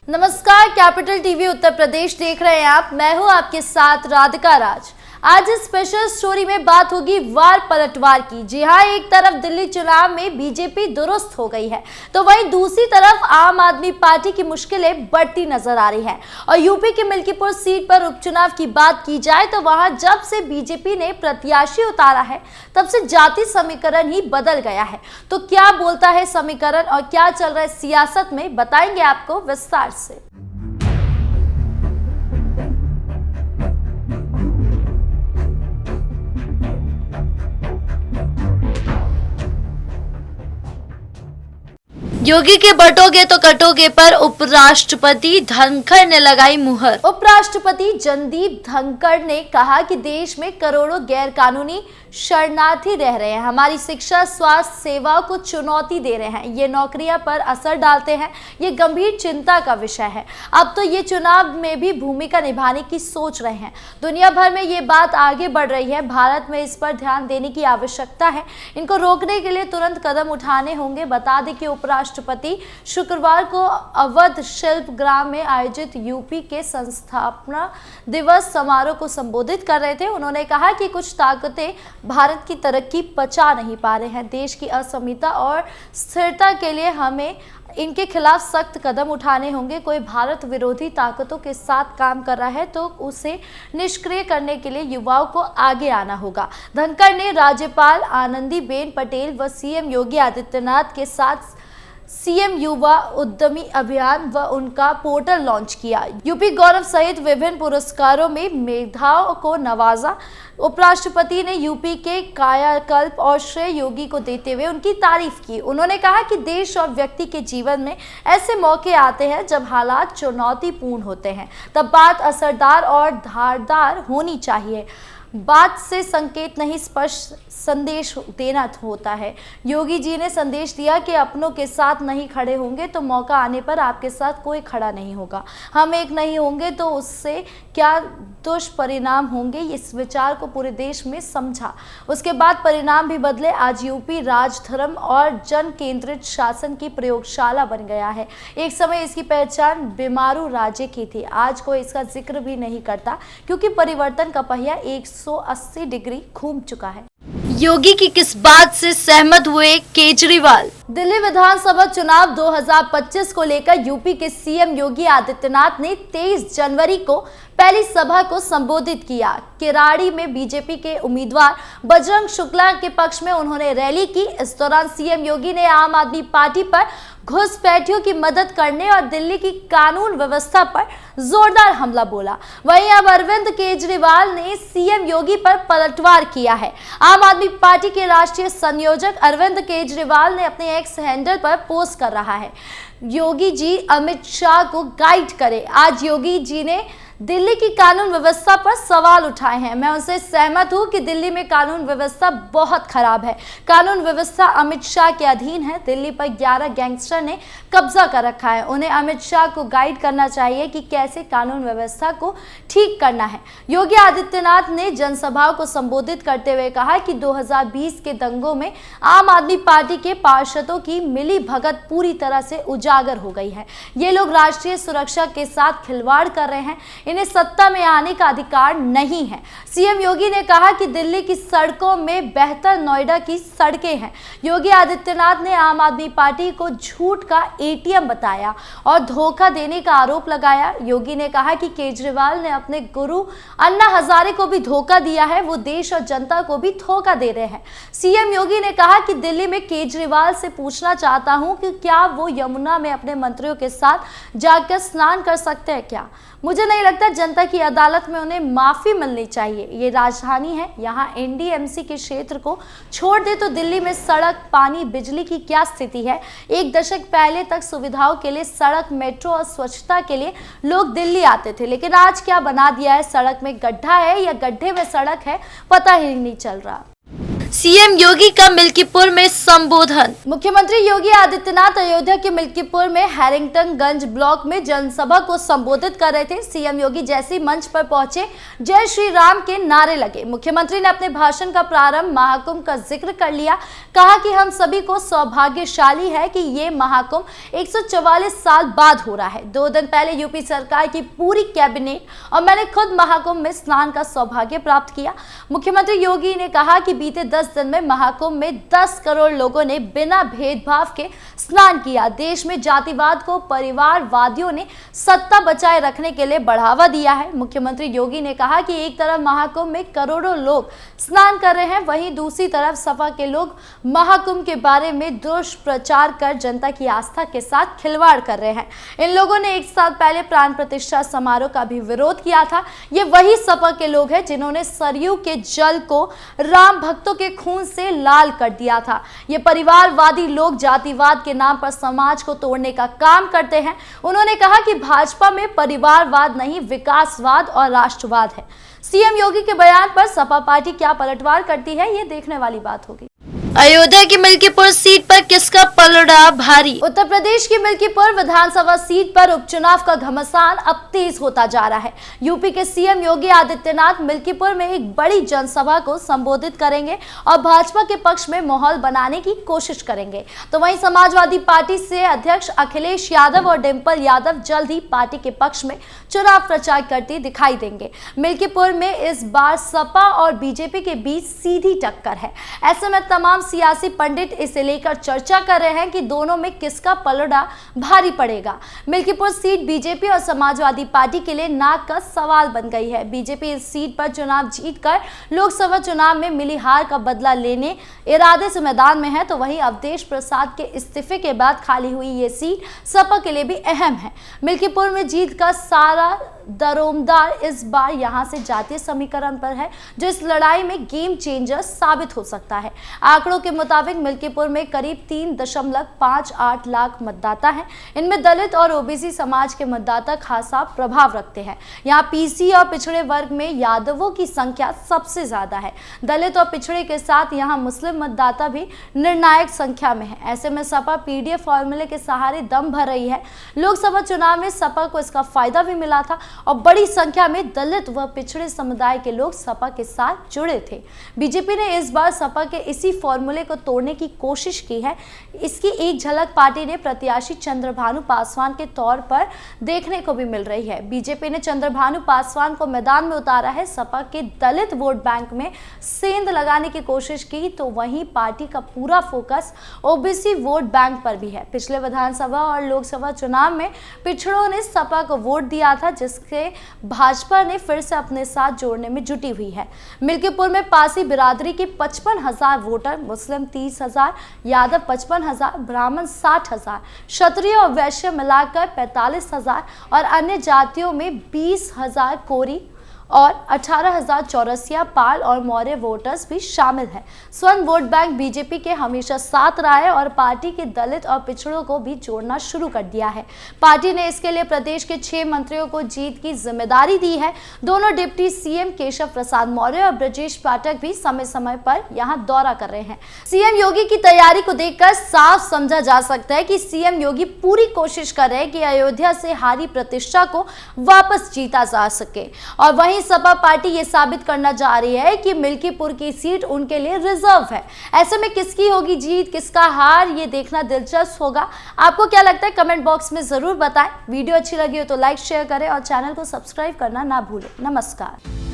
नमस्कार, capital TV Uttar Pradesh देख रहे हैं आप। मैं हूं आपके साथ राधिका राज। आज इस स्पेशल स्टोरी में बात होगी वार पलटवार की। जी हां, एक तरफ दिल्ली चुनाव में बीजेपी दुरुस्त हो गई है तो वहीं दूसरी तरफ आम आदमी पार्टी की मुश्किलें बढ़ती नजर आ रही है। और यूपी के मिल्कीपुर सीट पर उपचुनाव की बात की जाए तो वहां जब से बीजेपी ने प्रत्याशी उतारा है तब से जाति समीकरण ही बदल गया है। तो क्या बोलता है समीकरण और क्या चल रहा है सियासत में, बताएंगे आपको विस्तार से। योगी के बटोगे तो कटोगे पर उपराष्ट्रपति धनखड़ ने लगाई मुहर। उपराष्ट्रपति जगदीप धनखड़ ने कहा कि देश में करोड़ों गैर कानूनी शरणार्थी रह रहे हैं, हमारी शिक्षा स्वास्थ्य सेवाओं को चुनौती दे रहे हैं, ये नौकरियां पर असर डालते हैं, ये गंभीर चिंता का विषय है। अब तो ये चुनाव में भी भूमिका निभाने की सोच रहे हैं। दुनिया भर में ये बात आगे बढ़ रही है, भारत में इस पर ध्यान देने की आवश्यकता है। इनको रोकने के लिए तुरंत कदम उठाने होंगे। बता दें कि उपराष्ट्रपति शुक्रवार को अवध शिल्प ग्राम में आयोजित यूपी के संस्थापना दिवस समारोह को संबोधित कर रहे थे। उन्होंने कहा कि कुछ ताकतें भारत की तरक्की पचा नहीं पा रहे हैं। देश की असमिता और स्थिरता के लिए हमें इनके खिलाफ सख्त कदम उठाने होंगे। कोई भारत विरोधी ताकतों के साथ काम कर रहा है तो उसे निष्क्रिय करने के लिए युवाओं को आगे आना होगा। धनखड़ ने राज्यपाल आनंदीबेन पटेल व सीएम योगी आदित्यनाथ के साथ सीएम युवा उद्यमी अभियान व उनका पोर्टल लॉन्च किया। यूपी गौरव सहित विभिन्न पुरस्कारों में मेधाओं को नवाजा। उपराष्ट्रपति ने यूपी के कायाकल्प और श्रेय योगी को देते हुए उनकी तारीफ की। उन्होंने कहा कि देश और व्यक्ति के जीवन में ऐसे मौके आते हैं जब हालात चुनौतीपूर्ण होते हैं, तब बात असरदार और धारदार होनी चाहिए। बात से संकेत नहीं, स्पष्ट संदेश देना होता है। योगी जी ने संदेश दिया कि अपनों के साथ नहीं खड़े होंगे तो मौका आने पर आपके साथ कोई खड़ा नहीं होगा। हम एक नहीं होंगे तो उससे क्या दुष्परिणाम होंगे, इस विचार को पूरे देश में समझा। उसके बाद परिणाम भी बदले। आज यूपी राजधर्म और जन केंद्रित शासन की प्रयोगशाला बन गया है। एक समय इसकी पहचान बीमारू राज्य की थी, आज कोई इसका जिक्र भी नहीं करता क्योंकि परिवर्तन का पहिया 180 डिग्री घूम चुका है। योगी की किस बात से सहमत हुए केजरीवाल? दिल्ली विधानसभा चुनाव 2025 को लेकर यूपी के सीएम योगी आदित्यनाथ ने 23 जनवरी को पहली सभा को संबोधित किया। किराड़ी में बीजेपी के उम्मीदवार बजरंग शुक्ला के पक्ष में उन्होंने रैली की। इस दौरान सीएम योगी ने आम आदमी पार्टी पर घुसपैठियों की मदद करने और दिल्ली की कानून व्यवस्था पर जोरदार हमला बोला। वहीं अब अरविंद केजरीवाल ने सीएम योगी पर पलटवार किया है। आम आदमी पार्टी के राष्ट्रीय संयोजक अरविंद केजरीवाल ने अपने एक्स हैंडल पर पोस्ट कर रहा है, योगी जी अमित शाह को गाइड करें। आज योगी जी ने दिल्ली की कानून व्यवस्था पर सवाल उठाए हैं। मैं उनसे सहमत हूं कि दिल्ली में कानून व्यवस्था बहुत खराब है। कानून व्यवस्था अमित शाह के अधीन है। दिल्ली पर 11 गैंगस्टर ने कब्जा कर रखा है। उन्हें अमित शाह को गाइड करना चाहिए कि कैसे कानून व्यवस्था को ठीक करना है। योगी आदित्यनाथ ने जनसभाओं को संबोधित करते हुए कहा कि 2020 के दंगों में आम आदमी पार्टी के पार्षदों की मिली भगत पूरी तरह से उजागर हो गई है। ये लोग राष्ट्रीय सुरक्षा के साथ खिलवाड़ कर रहे हैं, इन्हें सत्ता में आने का अधिकार नहीं है। सीएम योगी ने कहा कि दिल्ली की सड़कों में बेहतर नोएडा की सड़कें हैं। योगी आदित्यनाथ ने आम आदमी पार्टी को झूठ का एटीएम बताया और धोखा देने का आरोप लगाया। योगी ने कहा कि केजरीवाल ने अपने गुरु अन्ना हजारे को भी धोखा दिया है, वो देश और जनता को भी धोखा दे रहे हैं। सीएम योगी ने कहा कि दिल्ली में केजरीवाल से पूछना चाहता हूं कि क्या वो यमुना में अपने मंत्रियों के साथ जाकर स्नान कर सकते हैं क्या? मुझे नहीं लगता। जनता की अदालत में उन्हें माफी मिलनी चाहिए। ये राजधानी है, यहाँ एनडीएमसी के क्षेत्र को छोड़ दे तो दिल्ली में सड़क, पानी, बिजली की क्या स्थिति है? एक दशक पहले तक सुविधाओं के लिए सड़क, मेट्रो और स्वच्छता के लिए लोग दिल्ली आते थे, लेकिन आज क्या बना दिया है? सड़क में गड्ढा है या गड्ढे में सड़क है, पता ही नहीं चल रहा। सीएम योगी का मिल्कीपुर में संबोधन। मुख्यमंत्री योगी आदित्यनाथ अयोध्या के मिल्कीपुर में हैरिंगटनगंज ब्लॉक में जनसभा को संबोधित कर रहे थे। सीएम योगी जैसे ही मंच पर पहुंचे, जय श्री राम के नारे लगे। मुख्यमंत्री ने अपने भाषण का प्रारंभ महाकुंभ का जिक्र कर लिया। कहा कि हम सभी को सौभाग्यशाली है कि ये महाकुंभ 144 साल बाद हो रहा है। 2 दिन पहले यूपी सरकार की पूरी कैबिनेट और मैंने खुद महाकुंभ में स्नान का सौभाग्य प्राप्त किया। मुख्यमंत्री योगी ने कहा कि बीते 10 दिन में महाकुंभ में 10 करोड़ लोगों ने बिना भेदभाव के स्नान किया। देश में जातिवाद को परिवारवादियों ने सत्ता बचाए रखने के लिए बढ़ावा दिया है। मुख्यमंत्री योगी ने कहा कि एक तरफ महाकुंभ में करोड़ों लोग स्नान कर रहे हैं, वहीं दूसरी तरफ सपा के लोग महाकुंभ के बारे में दुष्प्रचार कर जनता की आस्था के साथ खिलवाड़ कर रहे हैं। इन लोगों ने 1 साल पहले प्राण प्रतिष्ठा समारोह का भी विरोध किया था। ये वही सपा के लोग हैं जिन्होंने सरयू के जल को राम भक्तों के खून से लाल कर दिया था। ये परिवारवादी लोग जातिवाद के नाम पर समाज को तोड़ने का काम करते हैं। उन्होंने कहा कि भाजपा में परिवारवाद नहीं, विकासवाद और राष्ट्रवाद है। सीएम योगी के बयान पर सपा पार्टी क्या पलटवार करती है, ये देखने वाली बात होगी। अयोध्या की मिल्कीपुर सीट पर किसका पलड़ा भारी। उत्तर प्रदेश की मिल्कीपुर विधानसभा सीट पर उपचुनाव का घमासान अब तेज होता जा रहा है। यूपी के सीएम योगी आदित्यनाथ मिल्कीपुर में एक बड़ी जनसभा को संबोधित करेंगे और भाजपा के पक्ष में माहौल बनाने की कोशिश करेंगे। तो वहीं समाजवादी पार्टी से अध्यक्ष अखिलेश यादव और डिंपल यादव जल्द ही पार्टी के पक्ष में चुनाव प्रचार करते दिखाई देंगे। मिल्कीपुर में इस बार सपा और बीजेपी के बीच सीधी टक्कर है। ऐसे में तमाम सियासी पंडित इसे लेकर चर्चा कर रहे हैं कि दोनों में किसका पलड़ा भारी पड़ेगा। मिल्कीपुर सीट बीजेपी और समाजवादी पार्टी के लिए नाक का सवाल बन गई है। बीजेपी इस सीट पर चुनाव जीतकर लोकसभा चुनाव में मिली हार का बदला लेने इरादे से मैदान में है, तो वहीं अवधेश प्रसाद के इस्तीफे के बाद खाली हुई ये सीट सपा के लिए भी अहम है। मिल्कीपुर में जीत का सारा दरोमदार इस बार यहां से जातीय समीकरण पर है, जो इस लड़ाई में गेम चेंजर साबित हो सकता है। आंकड़ों के मुताबिक मिल्कीपुर में करीब 3.58 लाख मतदाता हैं। इनमें दलित और ओबीसी समाज के मतदाता खासा प्रभाव रखते हैं। यहाँ पीसी और पिछड़े वर्ग में यादवों की संख्या सबसे ज्यादा है। दलित और पिछड़े के साथ यहाँ मुस्लिम मतदाता भी निर्णायक संख्या में है। ऐसे में सपा पीडीएफ फॉर्मूले के सहारे दम भर रही है। लोकसभा चुनाव में सपा को इसका फायदा भी मिला था और बड़ी संख्या में दलित व पिछड़े समुदाय के लोग सपा के साथ जुड़े थे। बीजेपी ने इस बार सपा के इसी फॉर्मूले को तोड़ने की कोशिश की है। इसकी एक झलक पार्टी ने प्रत्याशी चंद्रभानु पासवान के तौर पर देखने को भी मिल रही है। बीजेपी ने चंद्रभानु पासवान को मैदान में उतारा है। सपा के दलित वोट बैंक में सेंध लगाने की कोशिश की, तो वहीं पार्टी का पूरा फोकस ओबीसी वोट बैंक पर भी है। पिछले विधानसभा और लोकसभा चुनाव में पिछड़ों ने सपा को वोट दिया था, जिसके भाजपा ने फिर से अपने साथ जोड़ने में जुटी हुई है। मिल्कीपुर में पासी बिरादरी के 55,000 वोटर, मुस्लिम 30,000, यादव 55,000, ब्राह्मण 60,000, क्षत्रिय और वैश्य मिलाकर 45,000 और अन्य जातियों में 20,000 कोरी और 18,000 चौरसिया, पाल और मौर्य वोटर्स भी शामिल हैं। स्वर्ण वोट बैंक बीजेपी के हमेशा साथ रहा है और पार्टी के दलित और पिछड़ों को भी जोड़ना शुरू कर दिया है। पार्टी ने इसके लिए प्रदेश के 6 मंत्रियों को जीत की जिम्मेदारी दी है। दोनों डिप्टी सीएम केशव प्रसाद मौर्य और ब्रजेश पाठक भी समय समय पर यहां दौरा कर रहे हैं। सीएम योगी की तैयारी को देखकर साफ समझा जा सकता है कि सीएम योगी पूरी कोशिश कर रहे हैं कि अयोध्या से हारी प्रतिष्ठा को वापस जीता जा सके, और वहीं सपा पार्टी ये साबित करना चाह रही है कि मिल्कीपुर की सीट उनके लिए रिजर्व है। ऐसे में किसकी होगी जीत, किसका हार, ये देखना दिलचस्प होगा। आपको क्या लगता है, कमेंट बॉक्स में जरूर बताएं। वीडियो अच्छी लगी हो तो लाइक शेयर करें और चैनल को सब्सक्राइब करना ना भूलें। नमस्कार।